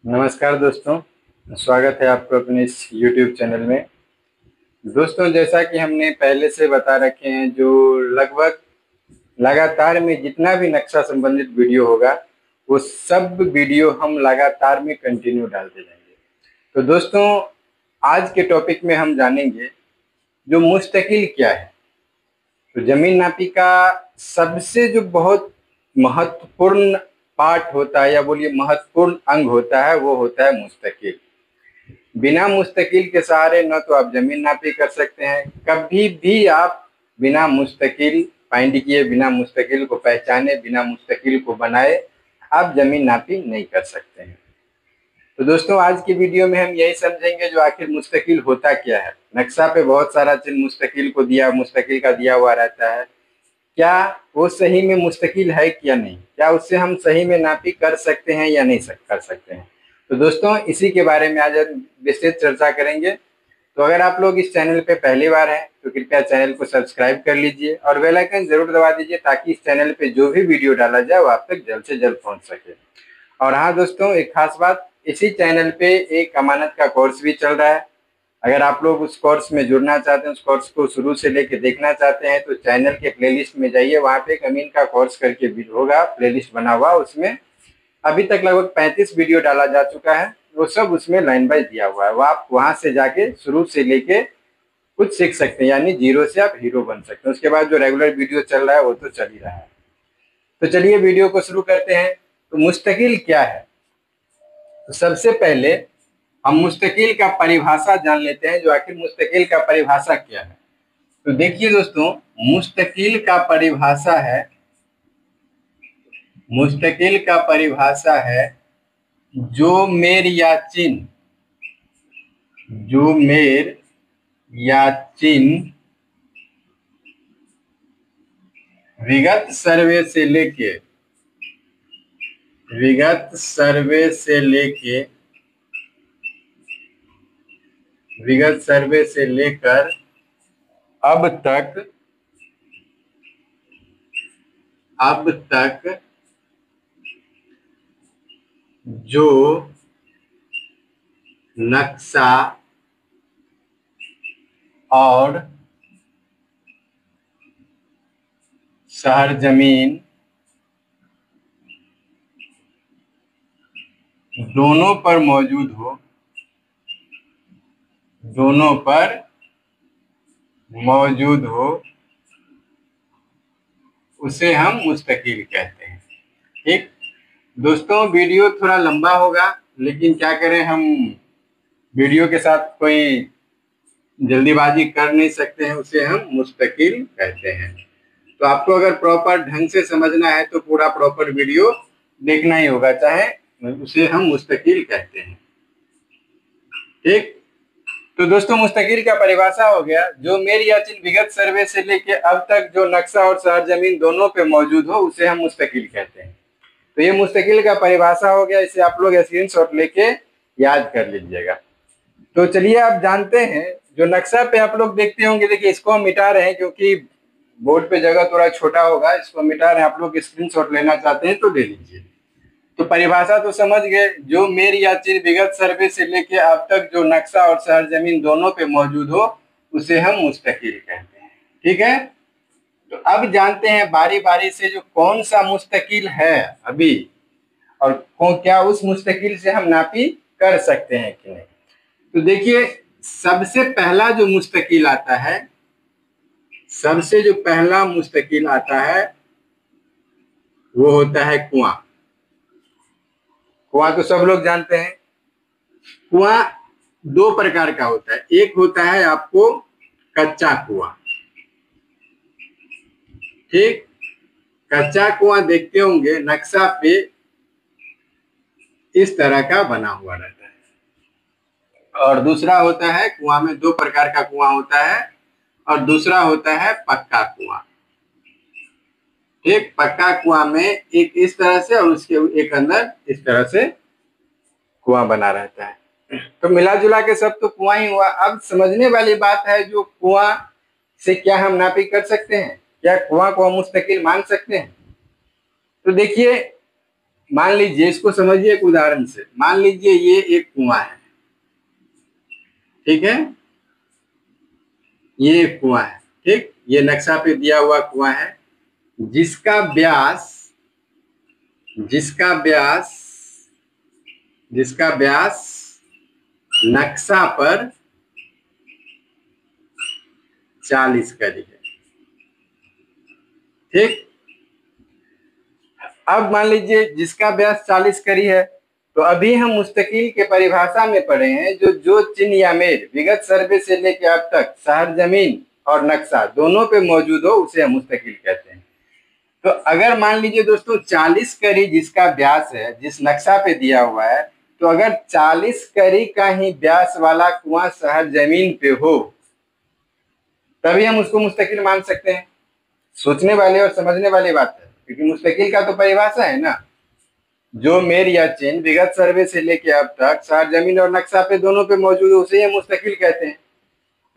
नमस्कार दोस्तों, स्वागत है आपको अपने इस YouTube चैनल में। दोस्तों, जैसा कि हमने पहले से बता रखे हैं, जो लगभग लगातार में जितना भी नक्शा संबंधित वीडियो होगा वो सब वीडियो हम लगातार में कंटिन्यू डालते जाएंगे। तो दोस्तों, आज के टॉपिक में हम जानेंगे जो मुस्तकिल क्या है। तो जमीन नापी का सबसे जो बहुत महत्वपूर्ण पार्ट होता है या बोलिए महत्वपूर्ण अंग होता है वो होता है मुस्तकिल। बिना मुस्तकिल के सहारे न तो आप जमीन नापी कर सकते हैं, कभी भी आप बिना मुस्तकिल फाइंड किए, बिना मुस्तकिल को पहचाने, बिना मुस्तकिल को बनाए आप जमीन नापी नहीं कर सकते हैं। तो दोस्तों, आज की वीडियो में हम यही समझेंगे जो आखिर मुस्तकिल होता क्या है। नक्शा पे बहुत सारा चिन्ह मुस्तकिल का दिया हुआ रहता है, क्या वो सही में मुस्तकिल है क्या नहीं, क्या उससे हम सही में नापी कर सकते हैं या नहीं कर सकते हैं। तो दोस्तों, इसी के बारे में आज हम विस्तृत चर्चा करेंगे। तो अगर आप लोग इस चैनल पे पहली बार हैं तो कृपया चैनल को सब्सक्राइब कर लीजिए और बेल आइकन जरूर दबा दीजिए ताकि इस चैनल पे जो भी वीडियो डाला जाए वो आप तक जल्द से जल्द पहुंच सके। और हाँ दोस्तों, एक खास बात, इसी चैनल पे एक अमानत का कोर्स भी चल रहा है। अगर आप लोग उस कोर्स में जुड़ना चाहते हैं, उस कोर्स को शुरू से लेके देखना चाहते हैं तो चैनल के प्लेलिस्ट में जाइए, वहाँ पे एक अमीन का कोर्स करके भी होगा, प्लेलिस्ट बना हुआ। उसमें अभी तक लगभग 35 वीडियो डाला जा चुका है, वो सब उसमें लाइन वाइज दिया हुआ है। वो आप वहाँ से जाके शुरू से लेके कुछ सीख सकते हैं, यानी जीरो से आप हीरो बन सकते हैं। उसके बाद जो रेगुलर वीडियो चल रहा है वो तो चल ही रहा है। तो चलिए वीडियो को शुरू करते हैं। तो मुस्तकिल क्या है, तो सबसे पहले हम मुस्तकिल का परिभाषा जान लेते हैं, जो आखिर मुस्तकिल का परिभाषा क्या है। तो देखिए दोस्तों, मुस्तकिल का परिभाषा है जो मेर या चिन्ह विगत सर्वे से लेकर अब तक जो नक्शा और सरजमीन दोनों पर मौजूद हो उसे हम मुस्तकिल कहते हैं। ठीक दोस्तों, वीडियो थोड़ा लंबा होगा, लेकिन क्या करें, हम वीडियो के साथ कोई जल्दीबाजी कर नहीं सकते हैं, उसे हम मुस्तकिल कहते हैं। तो आपको अगर प्रॉपर ढंग से समझना है तो पूरा प्रॉपर वीडियो देखना ही होगा, चाहे उसे हम मुस्तकिल कहते हैं। ठीक, तो दोस्तों, मुस्तकिल का परिभाषा हो गया जो मेर या चिन्ह विगत सर्वे से लेके अब तक जो नक्शा और सरजमीन दोनों पे मौजूद हो उसे हम मुस्तकिल कहते हैं। तो ये मुस्तकिल का परिभाषा हो गया, इसे आप लोग स्क्रीनशॉट लेके याद कर लीजिएगा। तो चलिए आप जानते हैं, जो नक्शा पे आप लोग देखते होंगे, देखिए इसको हम मिटा रहे हैं क्योंकि बोर्ड पे जगह थोड़ा छोटा होगा, इसको मिटा रहे हैं। आप लोग स्क्रीनशॉट लेना चाहते हैं तो ले लीजिए। तो परिभाषा तो समझ गए, जो मेर या चिन्ह विगत सर्वे से लेके अब तक जो नक्शा और सरजमीन दोनों पे मौजूद हो उसे हम मुस्तकिल कहते हैं। ठीक है, तो अब जानते हैं बारी बारी से जो कौन सा मुस्तकिल है अभी, और क्या उस मुस्तकिल से हम नापी कर सकते हैं कि नहीं। तो देखिए, सबसे पहला जो मुस्तकिल आता है वो होता है कुआं। कुआं तो सब लोग जानते हैं। कुआं दो प्रकार का होता है, एक होता है आपको कच्चा कुआं। ठीक, कच्चा कुआं देखते होंगे नक्शा पे इस तरह का बना हुआ रहता है। और दूसरा होता है, कुआं में दो प्रकार का कुआं होता है, और दूसरा होता है पक्का कुआं। एक पक्का कुआं में एक इस तरह से और उसके एक अंदर इस तरह से कुआं बना रहता है। तो मिला जुला के सब तो कुआं ही हुआ। अब समझने वाली बात है, जो कुआं से क्या हम नापी कर सकते हैं, क्या कुआं को हम मुस्तकिल मान सकते हैं। तो देखिए, मान लीजिए, इसको समझिए एक उदाहरण से। मान लीजिए ये एक कुआं है, ठीक है, ये एक कुआं है, ठीक, ये नक्शा पे दिया हुआ कुआं है, जिसका व्यास जिसका व्यास जिसका व्यास नक्शा पर 40 करी है, ठीक। अब मान लीजिए जिसका व्यास 40 करी है, तो अभी हम मुस्तकिल के परिभाषा में पढ़े हैं, जो जो चिन्ह या मेल विगत सर्वे से लेकर अब तक शहर जमीन और नक्शा दोनों पे मौजूद हो, उसे हम मुस्तकिल कहते हैं। तो अगर मान लीजिए दोस्तों 40 करी जिसका व्यास है, जिस नक्शा पे दिया हुआ है, तो अगर 40 करी का ही व्यास वाला कुआं शहर जमीन पे हो, तभी हम उसको मुस्तकिल मान सकते हैं। सोचने वाले और समझने वाली बात है, क्योंकि मुस्तकिल का तो परिभाषा है ना, जो मेर या चिन्ह विगत सर्वे से लेके अब तक शहर जमीन और नक्शा पे दोनों पे मौजूद है, उसे हम मुस्तकिल कहते हैं।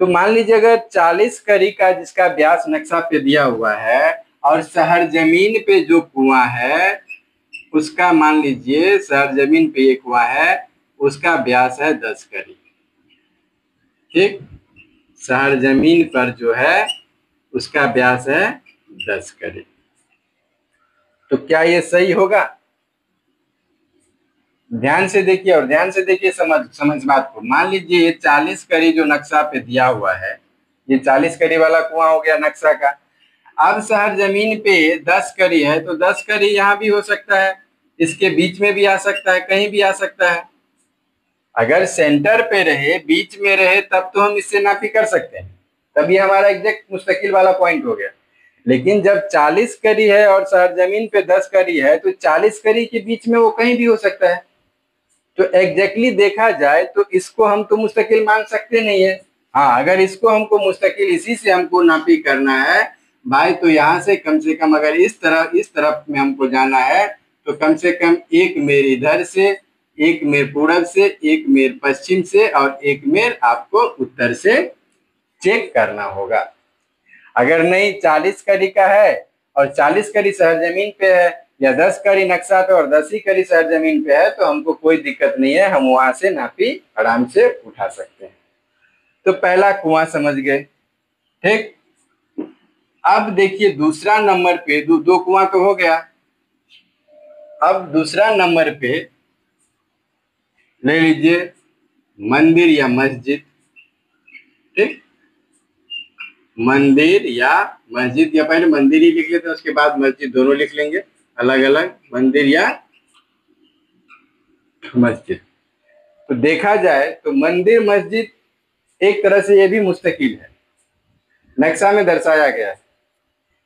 तो मान लीजिए अगर 40 करी का जिसका व्यास नक्शा पे दिया हुआ है और शहर जमीन पे जो कुआं है उसका, मान लीजिए शहर जमीन पे एक कुआं है, उसका व्यास है 10 करी, ठीक। शहर जमीन पर जो है उसका व्यास है 10 करी। तो क्या ये सही होगा? ध्यान से देखिए, और ध्यान से देखिए, समझ बात को। मान लीजिए ये 40 करी जो नक्शा पे दिया हुआ है, ये 40 करी वाला कुआं हो गया नक्शा का। अब शहर जमीन पे 10 करी है, तो 10 करी यहाँ भी हो सकता है, इसके बीच में भी आ सकता है, कहीं भी आ सकता है। अगर सेंटर पे रहे, बीच में रहे, तब तो हम इससे नापी कर सकते हैं, तभी हमारा एग्जैक्ट मुस्तकिल वाला पॉइंट हो गया। लेकिन जब 40 करी है और शहर जमीन पे 10 करी है, तो 40 करी के बीच में वो कहीं भी हो सकता है। तो एग्जैक्टली देखा जाए तो इसको हम तो मुस्तकिल मान सकते नहीं है। हाँ, अगर इसको हमको मुस्तकिल इसी से हमको नापी करना है भाई, तो यहाँ से कम अगर इस तरफ में हमको जाना है, तो कम से कम एक मेर इधर से, एक मेर पूरब से, एक मेर पश्चिम से, और एक मेर आपको उत्तर से चेक करना होगा। अगर नहीं 40 करी का है और 40 करी शहर जमीन पे है, या 10 करी नक्शा पे और 10 ही करी शहर जमीन पे है, तो हमको कोई दिक्कत नहीं है, हम वहां से नापी आराम से उठा सकते हैं। तो पहला कुआं समझ गए, ठीक। अब देखिए दूसरा नंबर पे, दो कुआं तो हो गया। अब दूसरा नंबर पे ले लीजिए मंदिर या मस्जिद, ठीक। मंदिर या मस्जिद, या पहले मंदिर ही लिख लेते हैं, उसके बाद मस्जिद, दोनों लिख लेंगे अलग अलग, मंदिर या मस्जिद। तो देखा जाए तो मंदिर मस्जिद एक तरह से ये भी मुस्तकिल है, नक्शा में दर्शाया गया है।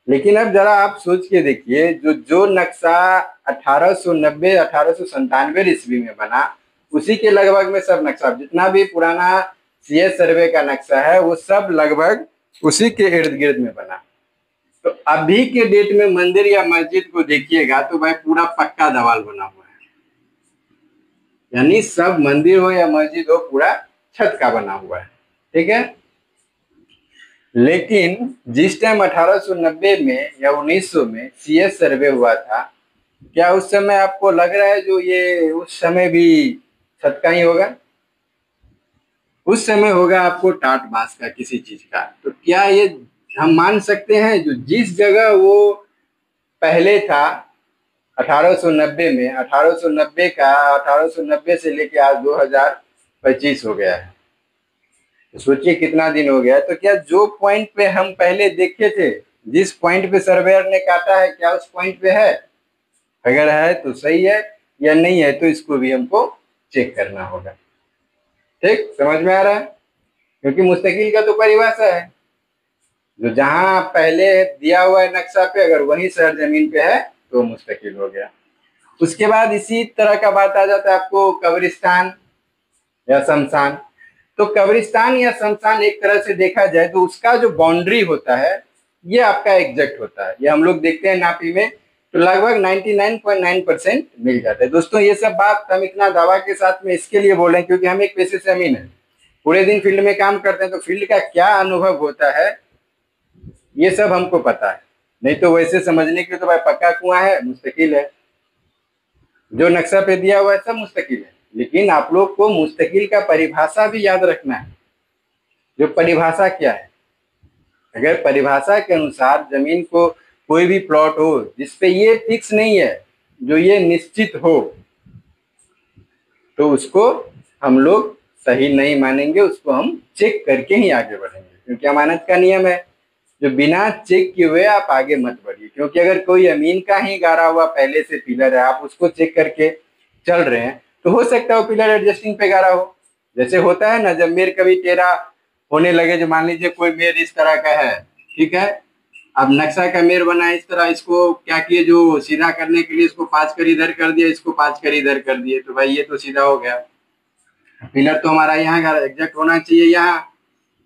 लेकिन अब जरा आप सोच के देखिए, जो नक्शा 1890 1897 ईस्वी में बना, उसी के लगभग में सब नक्शा, जितना भी पुराना सीएस सर्वे का नक्शा है, वो सब लगभग उसी के इर्द गिर्द में बना। तो अभी के डेट में मंदिर या मस्जिद को देखिएगा तो भाई पूरा पक्का दीवार बना हुआ है, यानी सब मंदिर हो या मस्जिद हो, पूरा छत का बना हुआ है, ठीक है। लेकिन जिस टाइम 1890 में या 1900 में सीएस सर्वे हुआ था, क्या उस समय आपको लग रहा है जो ये उस समय भी छत का ही होगा? उस समय होगा आपको टाट बांस का, किसी चीज का। तो क्या ये हम मान सकते हैं जो जिस जगह वो पहले था 1890 में, 1890 का, 1890 से लेके आज 2025 हो गया है, तो सोचिए कितना दिन हो गया। तो क्या जो पॉइंट पे हम पहले देखे थे, जिस पॉइंट पे सर्वेयर ने काटा है, क्या उस पॉइंट पे है? अगर है तो सही है, या नहीं है तो इसको भी हमको चेक करना होगा, ठीक। समझ में आ रहा है? क्योंकि मुस्तकिल का तो परिभाषा है, जो जहां पहले दिया हुआ है नक्शा पे, अगर वही शहर जमीन पे है तो मुस्तकिल हो गया। उसके बाद इसी तरह का बात आ जाता है आपको कब्रिस्तान या शमशान। तो कब्रिस्तान या शमशान एक तरह से देखा जाए तो उसका जो बाउंड्री होता है, ये आपका एग्जैक्ट होता है। ये हम लोग देखते हैं नापी में, तो लगभग 99.9% मिल जाता है। दोस्तों ये सब बात हम इतना दावा के साथ में इसके लिए बोल रहे हैं क्योंकि हम एक पेशे से अमीन है, पूरे दिन फील्ड में काम करते हैं, तो फील्ड का क्या अनुभव होता है ये सब हमको पता है। नहीं तो वैसे समझने के लिए तो भाई पक्का कुआं है, मुस्तकिल है। जो नक्शा पे दिया हुआ है सब मुस्तकिल है, लेकिन आप लोग को मुस्तकिल का परिभाषा भी याद रखना है। जो परिभाषा क्या है, अगर परिभाषा के अनुसार जमीन को कोई भी प्लॉट हो जिसपे ये फिक्स नहीं है, जो ये निश्चित हो, तो उसको हम लोग सही नहीं मानेंगे, उसको हम चेक करके ही आगे बढ़ेंगे, क्योंकि अमानत का नियम है जो बिना चेक किए हुए आप आगे मत बढ़िए। क्योंकि अगर कोई अमीन का ही गाड़ा हुआ पहले से पिलर है, आप उसको चेक करके चल रहे हैं, तो हो सकता है वो पिलर एडजस्टिंग पे गाड़ा हो। जैसे होता है ना, जब मेर कभी टेढ़ा होने लगे, जो मान लीजिए कोई मेर इस तरह का है, ठीक है, अब नक्शा का मेर बना इस तरह, इसको क्या किए, जो सीधा करने के लिए इसको 5 कर इधर कर दिया, इसको 5 कर इधर कर दिए, तो भाई ये तो सीधा हो गया। पिलर तो हमारा यहाँ एग्जैक्ट होना चाहिए यहाँ,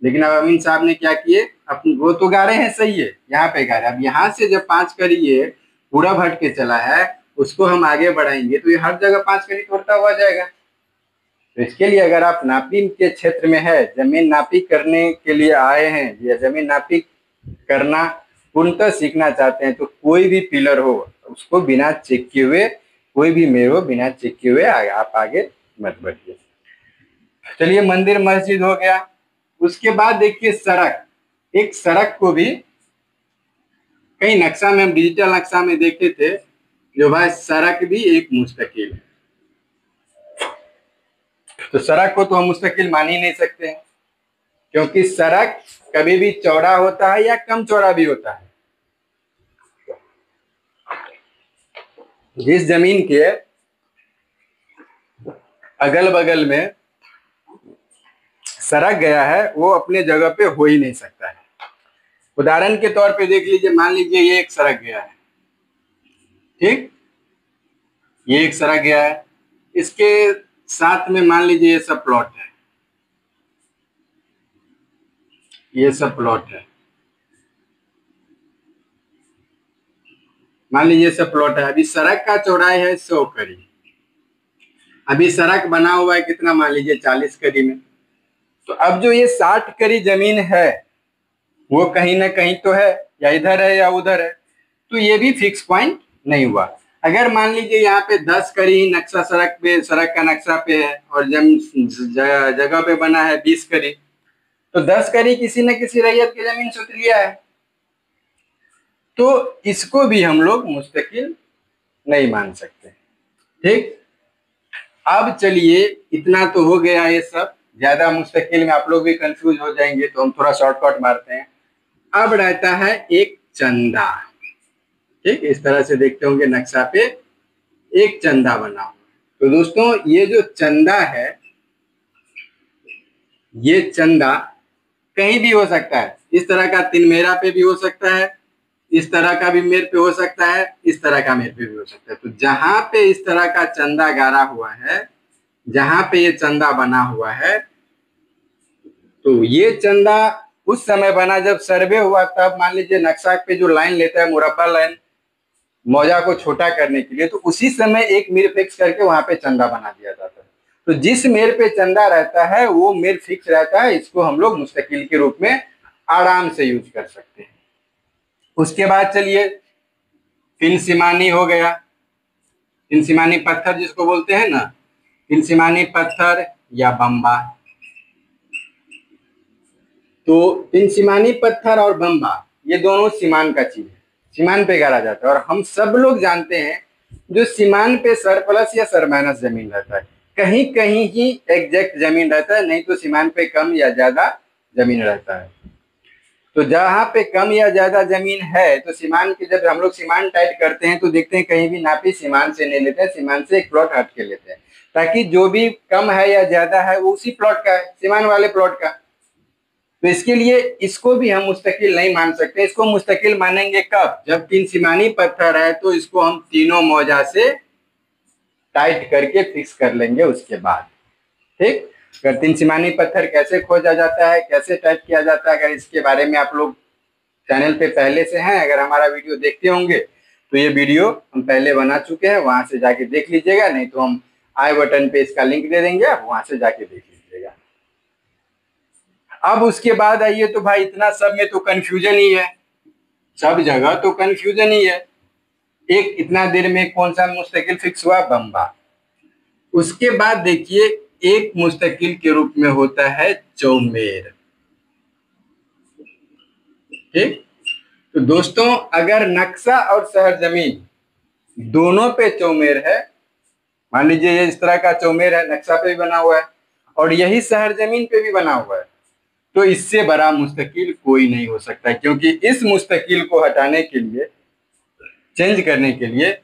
लेकिन अब अमीन साहब ने क्या किए, अब वो तो गाड़े हैं सही है, यहाँ पे गाड़े, अब यहाँ से जब 5 करिए पूरा भट के चला है, उसको हम आगे बढ़ाएंगे तो ये हर जगह 5 करी तोड़ता हुआ जाएगा। तो इसके लिए अगर आप नापी के क्षेत्र में है, जमीन नापी करने के लिए आए हैं या जमीन नापी करना पूर्णतः सीखना चाहते हैं, तो कोई भी पिलर हो उसको बिना चेक किए हुए, कोई भी मेर हो बिना चेक किए हुए आप आगे मत बढ़िए। चलिए, मंदिर मस्जिद हो गया। उसके बाद देखिए सड़क, एक सड़क को भी कई नक्शा में, हम डिजिटल नक्शा में देखे थे, जो भाई सड़क भी एक मुस्तकिल है। तो सड़क को तो हम मुस्तकिल मान ही नहीं सकते हैं, क्योंकि सड़क कभी भी चौड़ा होता है या कम चौड़ा भी होता है। जिस जमीन के अगल बगल में सड़क गया है वो अपने जगह पे हो ही नहीं सकता है। उदाहरण के तौर पे देख लीजिए, मान लीजिए ये एक सड़क गया है, ठीक, ये एक सड़क गया है, इसके साथ में मान लीजिए ये सब प्लॉट है, ये सब प्लॉट है, मान लीजिए सब प्लॉट है। अभी सड़क का चौड़ाई है 100 करी, अभी सड़क बना हुआ है कितना, मान लीजिए 40 करी में। तो अब जो ये 60 करी जमीन है वो कहीं ना कहीं तो है, या इधर है या उधर है, तो ये भी फिक्स पॉइंट नहीं हुआ। अगर मान लीजिए यहाँ पे 10 करी नक्शा सड़क पे, सड़क का नक्शा पे है, और जगह पे बना है 20 करी, तो 10 करी किसी न किसी रैयत की जमीन से लिया है, तो इसको भी हम लोग मुस्तकिल नहीं मान सकते। ठीक, अब चलिए, इतना तो हो गया ये सब, ज्यादा मुस्तकिल में आप लोग भी कंफ्यूज हो जाएंगे, तो हम थोड़ा शॉर्टकट मारते हैं। अब रहता है एक चंदा, ठीक, इस तरह से देखते होंगे नक्शा पे एक चंदा बना हुआ। तो दोस्तों ये जो चंदा है, ये चंदा कहीं भी हो सकता है, इस तरह का 3 मेरा पे भी हो सकता है, इस तरह का भी मेर पे हो सकता है, इस तरह का मेर पे भी हो सकता है। तो जहां पे इस तरह का चंदा गाड़ा हुआ है, जहां पे ये चंदा बना हुआ है, तो ये चंदा उस समय बना जब सर्वे हुआ, तब मान लीजिए नक्शा पे जो लाइन लेता है, मुरब्बा लाइन, मौजा को छोटा करने के लिए, तो उसी समय एक मेर फिक्स करके वहां पे चंदा बना दिया जाता है। तो जिस मेर पे चंदा रहता है वो मेर फिक्स रहता है, इसको हम लोग मुस्तकिल के रूप में आराम से यूज कर सकते हैं। उसके बाद चलिए, फिनसिमानी हो गया, फिनसिमानी पत्थर जिसको बोलते हैं ना, फिनसिमानी पत्थर या बम्बा। तो फिनसिमानी पत्थर और बम्बा ये दोनों सीमान का चीज है, सीमान पे गाड़ा जाता है, और हम सब लोग जानते हैं जो सीमान पे सरप्लस या सरमाइनस जमीन रहता है, कहीं कहीं ही एग्जैक्ट जमीन रहता है, नहीं तो सीमान पे कम या ज्यादा जमीन रहता है। तो जहाँ पे कम या ज्यादा जमीन है, तो सीमान की जब हम लोग सीमान टाइट करते हैं तो देखते हैं कहीं भी नापी सीमान से नहीं लेते हैं, सीमान से एक प्लॉट हट के लेते हैं, ताकि जो भी कम है या ज्यादा है वो उसी प्लॉट का है, सीमान वाले प्लॉट का। तो इसके लिए इसको भी हम मुस्तकिल नहीं मान सकते। इसको मुस्तकिल मानेंगे कब, जब 3 सीमानी पत्थर है तो इसको हम तीनों मौजा से टाइट करके फिक्स कर लेंगे उसके बाद। ठीक, अगर 3 सीमानी पत्थर कैसे खोजा जाता है, कैसे टाइट किया जाता है, अगर इसके बारे में आप लोग चैनल पे पहले से हैं, अगर हमारा वीडियो देखते होंगे तो ये वीडियो हम पहले बना चुके हैं, वहां से जाके देख लीजिएगा, नहीं तो हम आई बटन पे इसका लिंक दे देंगे, आप वहां से जाके देख लीजिएगा। अब उसके बाद आइए, तो भाई इतना सब में तो कंफ्यूजन ही है, सब जगह तो कंफ्यूजन ही है। एक इतना देर में कौन सा मुस्तकिल फिक्स हुआ? बम्बा। उसके बाद देखिए एक मुस्तकिल के रूप में होता है चौमेर। ठीक, तो दोस्तों अगर नक्शा और शहर जमीन दोनों पे चौमेर है, मान लीजिए ये इस तरह का चौमेर है, नक्शा पे भी बना हुआ है और यही शहर जमीन पे भी बना हुआ है, तो इससे बड़ा मुस्तकिल कोई नहीं हो सकता, क्योंकि इस मुस्तकिल को हटाने के लिए, चेंज करने के लिए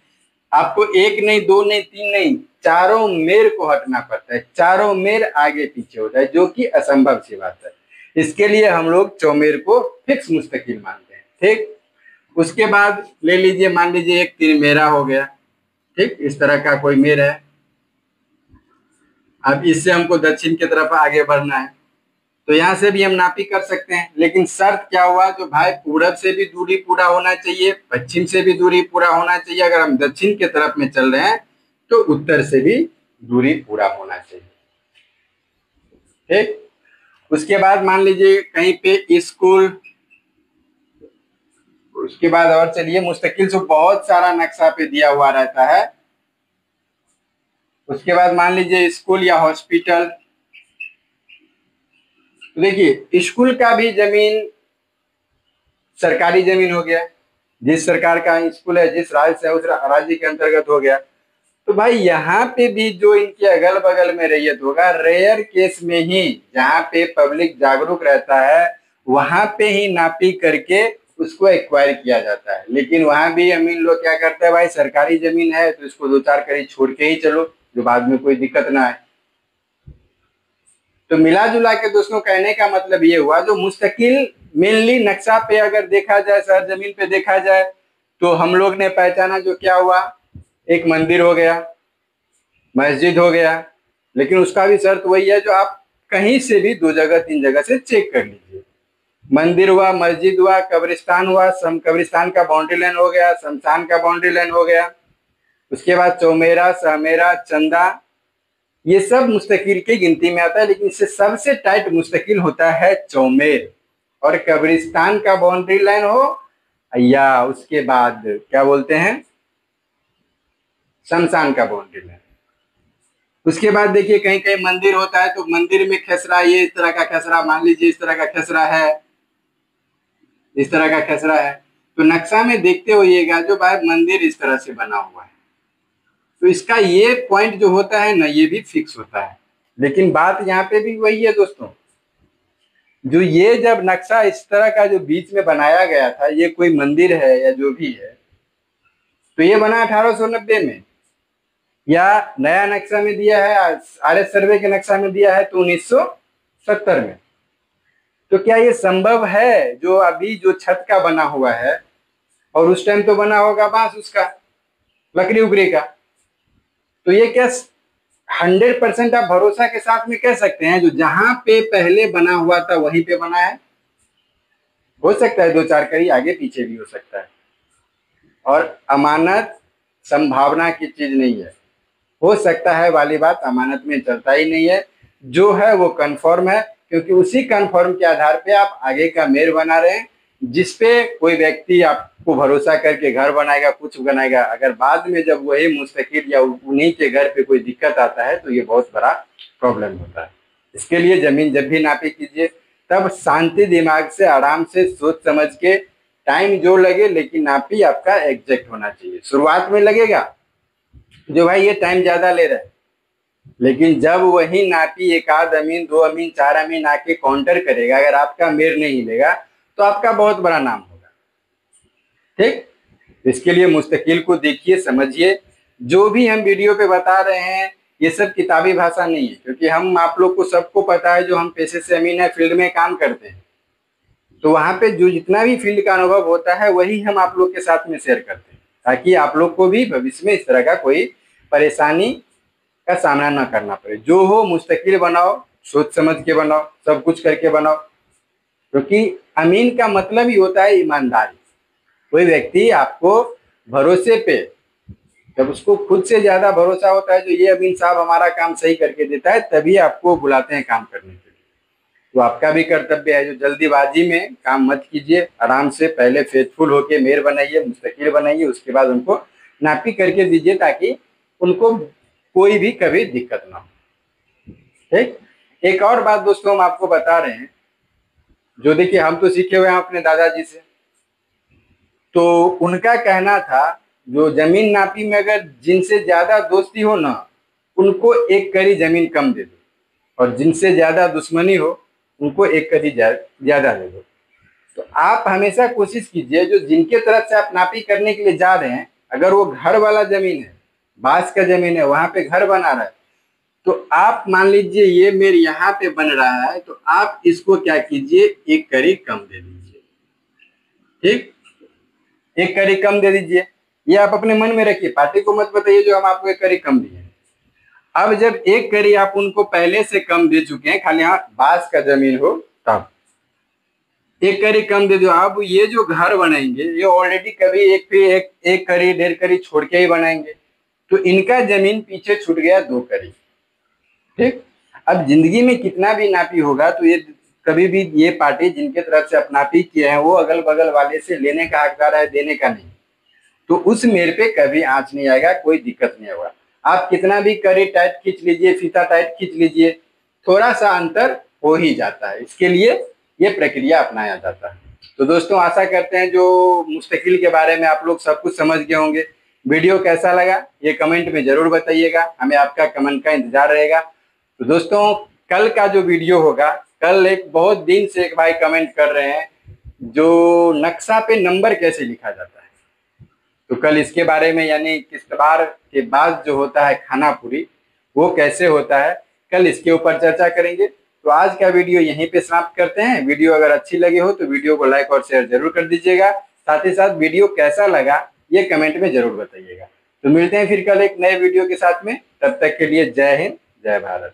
आपको एक नहीं, दो नहीं, तीन नहीं, चारों मेर को हटना पड़ता है। चारों मेर आगे पीछे होता है, जो कि असंभव सी बात है। इसके लिए हम लोग चौमेर को फिक्स मुस्तकिल मानते हैं। ठीक, उसके बाद ले लीजिए, मान लीजिए एक तिरमेरा हो गया। ठीक, इस तरह का कोई मेर है। अब इससे हमको दक्षिण की तरफ आगे बढ़ना है, तो यहाँ से भी हम नापी कर सकते हैं, लेकिन शर्त क्या हुआ? जो भाई पूरब से भी दूरी पूरा होना चाहिए, पश्चिम से भी दूरी पूरा होना चाहिए। अगर हम दक्षिण की तरफ में चल रहे हैं तो उत्तर से भी दूरी पूरा होना चाहिए। ठीक, उसके बाद मान लीजिए कहीं पे स्कूल, उसके बाद और चलिए मुस्तकिल से बहुत सारा नक्शा पे दिया हुआ रहता है। उसके बाद मान लीजिए स्कूल या हॉस्पिटल, तो देखिए स्कूल का भी जमीन सरकारी जमीन हो गया, जिस सरकार का स्कूल है, जिस राज्य से, उस राज्य के अंतर्गत हो गया। तो भाई यहाँ पे भी जो इनके अगल बगल में रैयत होगा, रेयर केस में ही जहाँ पे पब्लिक जागरूक रहता है वहां पे ही नापी करके उसको एक्वायर किया जाता है। लेकिन वहां भी अमीन लोग क्या करते हैं, भाई सरकारी जमीन है तो इसको दो चार कड़ी छोड़ के ही चलो, जो बाद में कोई दिक्कत ना आए। तो मिला जुला के दोस्तों कहने का मतलब ये हुआ, जो मुस्तकिल मेनली नक्शा पे अगर देखा जाए, शहर जमीन पे देखा जाए, तो हम लोग ने पहचाना जो क्या हुआ, एक मंदिर हो गया, मस्जिद हो गया। लेकिन उसका भी शर्त वही है जो आप कहीं से भी दो जगह तीन जगह से चेक कर लीजिए। मंदिर हुआ, मस्जिद हुआ, कब्रिस्तान हुआ, कब्रिस्तान का बाउंड्री लाइन हो गया, शमशान का बाउंड्री लाइन हो गया। उसके बाद चौमेरा, सहमेरा, चंदा, ये सब मुस्तकिल की गिनती में आता है, लेकिन इससे सबसे टाइट मुस्तकिल होता है चौमेर। और कब्रिस्तान का बाउंड्री लाइन हो या उसके बाद क्या बोलते हैं, शमशान का बाउंड्री लाइन। उसके बाद देखिए कहीं कहीं मंदिर होता है, तो मंदिर में खेसरा, ये इस तरह का खेसरा, मान लीजिए इस तरह का खेसरा है, इस तरह का खेसरा है, तो नक्शा में देखते होइएगा जो भाई मंदिर इस तरह से बना हुआ है, तो इसका ये पॉइंट जो होता है ना, ये भी फिक्स होता है। लेकिन बात यहाँ पे भी वही है दोस्तों, जो ये जब नक्शा इस तरह का जो बीच में बनाया गया था, ये कोई मंदिर है या जो भी है, तो ये बना 1890 में, या नया नक्शा में दिया है, आरएस सर्वे के नक्शा में दिया है तो 1970 में। तो क्या ये संभव है जो अभी जो छत का बना हुआ है, और उस टाइम तो बना होगा बांस, उसका लकड़ी उकड़ी का, तो ये क्या 100% आप भरोसा के साथ में कह सकते हैं जो जहां पे पहले बना हुआ था वहीं पे बना है? हो सकता है दो चार कड़ी आगे पीछे भी हो सकता है, और अमानत संभावना की चीज नहीं है। हो सकता है वाली बात अमानत में चलता ही नहीं है, जो है वो कन्फर्म है, क्योंकि उसी कन्फर्म के आधार पे आप आगे का मेयर बना रहे हैं, जिसपे कोई व्यक्ति आपको भरोसा करके घर बनाएगा, कुछ बनाएगा। अगर बाद में जब वही मुस्तकिल या उन्हीं के घर पे कोई दिक्कत आता है तो ये बहुत बड़ा प्रॉब्लम होता है। इसके लिए जमीन जब भी नापी कीजिए तब शांति दिमाग से, आराम से, सोच समझ के, टाइम जो लगे लेकिन नापी आपका एग्जैक्ट होना चाहिए। शुरुआत में लगेगा जो भाई ये टाइम ज्यादा ले रहा है, लेकिन जब वही नापी एक आध अमीन, दो अमीन, चार अमीन आके काउंटर करेगा, अगर आपका मेर नहीं हिलेगा तो आपका बहुत बड़ा नाम होगा। ठीक, इसके लिए मुस्तकिल को देखिए, समझिए। जो भी हम वीडियो पे बता रहे हैं ये सब किताबी भाषा नहीं है, क्योंकि हम आप लोग को सबको पता है जो हम पेशे से अमीन है, फील्ड में काम करते हैं, तो वहां पे जो जितना भी फील्ड का अनुभव होता है वही हम आप लोग के साथ में शेयर करते हैं, ताकि आप लोग को भी भविष्य में इस तरह का कोई परेशानी का सामना ना करना पड़े। जो हो मुस्तकिल बनाओ, सोच समझ के बनाओ, सब कुछ करके बनाओ, क्योंकि अमीन का मतलब ही होता है ईमानदारी। कोई व्यक्ति आपको भरोसे पे, जब उसको खुद से ज्यादा भरोसा होता है जो ये अमीन साहब हमारा काम सही करके देता है, तभी आपको बुलाते हैं काम करने के लिए। तो आपका भी कर्तव्य है जो जल्दीबाजी में काम मत कीजिए, आराम से पहले फेथफुल होके मेयर बनाइए, मुस्तकिल बनाइए, उसके बाद उनको नापी करके दीजिए ताकि उनको कोई भी कभी दिक्कत ना हो। ठीक। एक और बात दोस्तों हम आपको बता रहे हैं, जो देखिए हम तो सीखे हुए हैं अपने दादाजी से, तो उनका कहना था जो जमीन नापी में अगर जिनसे ज्यादा दोस्ती हो ना, उनको एक कड़ी जमीन कम दे दो, और जिनसे ज्यादा दुश्मनी हो उनको एक कड़ी ज्यादा दे दो। तो आप हमेशा कोशिश कीजिए जो जिनके तरफ से आप नापी करने के लिए जा रहे हैं, अगर वो घर वाला जमीन है, बांस का जमीन है, वहां पे घर बना रहा है, तो आप मान लीजिए ये मेरे यहाँ पे बन रहा है, तो आप इसको क्या कीजिए, एक कड़ी कम दे दीजिए। ठीक, एक कड़ी कम दे दीजिए। ये आप अपने मन में रखिए, पार्टी को मत बताइए जो हम आपको एक कड़ी कम दिए। अब जब एक कड़ी आप उनको पहले से कम दे चुके हैं, खाली यहाँ बांस का जमीन हो तब एक कड़ी कम दे दो। अब ये जो घर बनाएंगे ये ऑलरेडी कभी एक कड़ी 1.5 कड़ी छोड़ के ही बनाएंगे, तो इनका जमीन पीछे छूट गया 2 कड़ी। ठीक। अब जिंदगी में कितना भी नापी होगा तो ये कभी भी ये पार्टी जिनके तरफ से आप नापी किए हैं वो अगल बगल वाले से लेने का हकदार है, देने का नहीं। तो उस मेड़ पे कभी आंच नहीं आएगा, कोई दिक्कत नहीं होगा। आप कितना भी कड़ी टाइट खींच लीजिए, फीता टाइट खींच लीजिए, थोड़ा सा अंतर हो ही जाता है। इसके लिए ये प्रक्रिया अपनाया जाता है। तो दोस्तों आशा करते हैं जो मुस्तकिल के बारे में आप लोग सब कुछ समझ गए होंगे। वीडियो कैसा लगा ये कमेंट में जरूर बताइएगा, हमें आपका कमेंट का इंतजार रहेगा। तो दोस्तों कल का जो वीडियो होगा, कल एक बहुत दिन से एक भाई कमेंट कर रहे हैं जो नक्शा पे नंबर कैसे लिखा जाता है, तो कल इसके बारे में यानी किश्तवाड़ के बाद जो होता है खाना पूरी वो कैसे होता है, कल इसके ऊपर चर्चा करेंगे। तो आज का वीडियो यहीं पे समाप्त करते हैं। वीडियो अगर अच्छी लगी हो तो वीडियो को लाइक और शेयर जरूर कर दीजिएगा। साथ ही साथ वीडियो कैसा लगा ये कमेंट में जरूर बताइएगा। तो मिलते हैं फिर कल एक नए वीडियो के साथ में, तब तक के लिए जय हिंद जय भारत।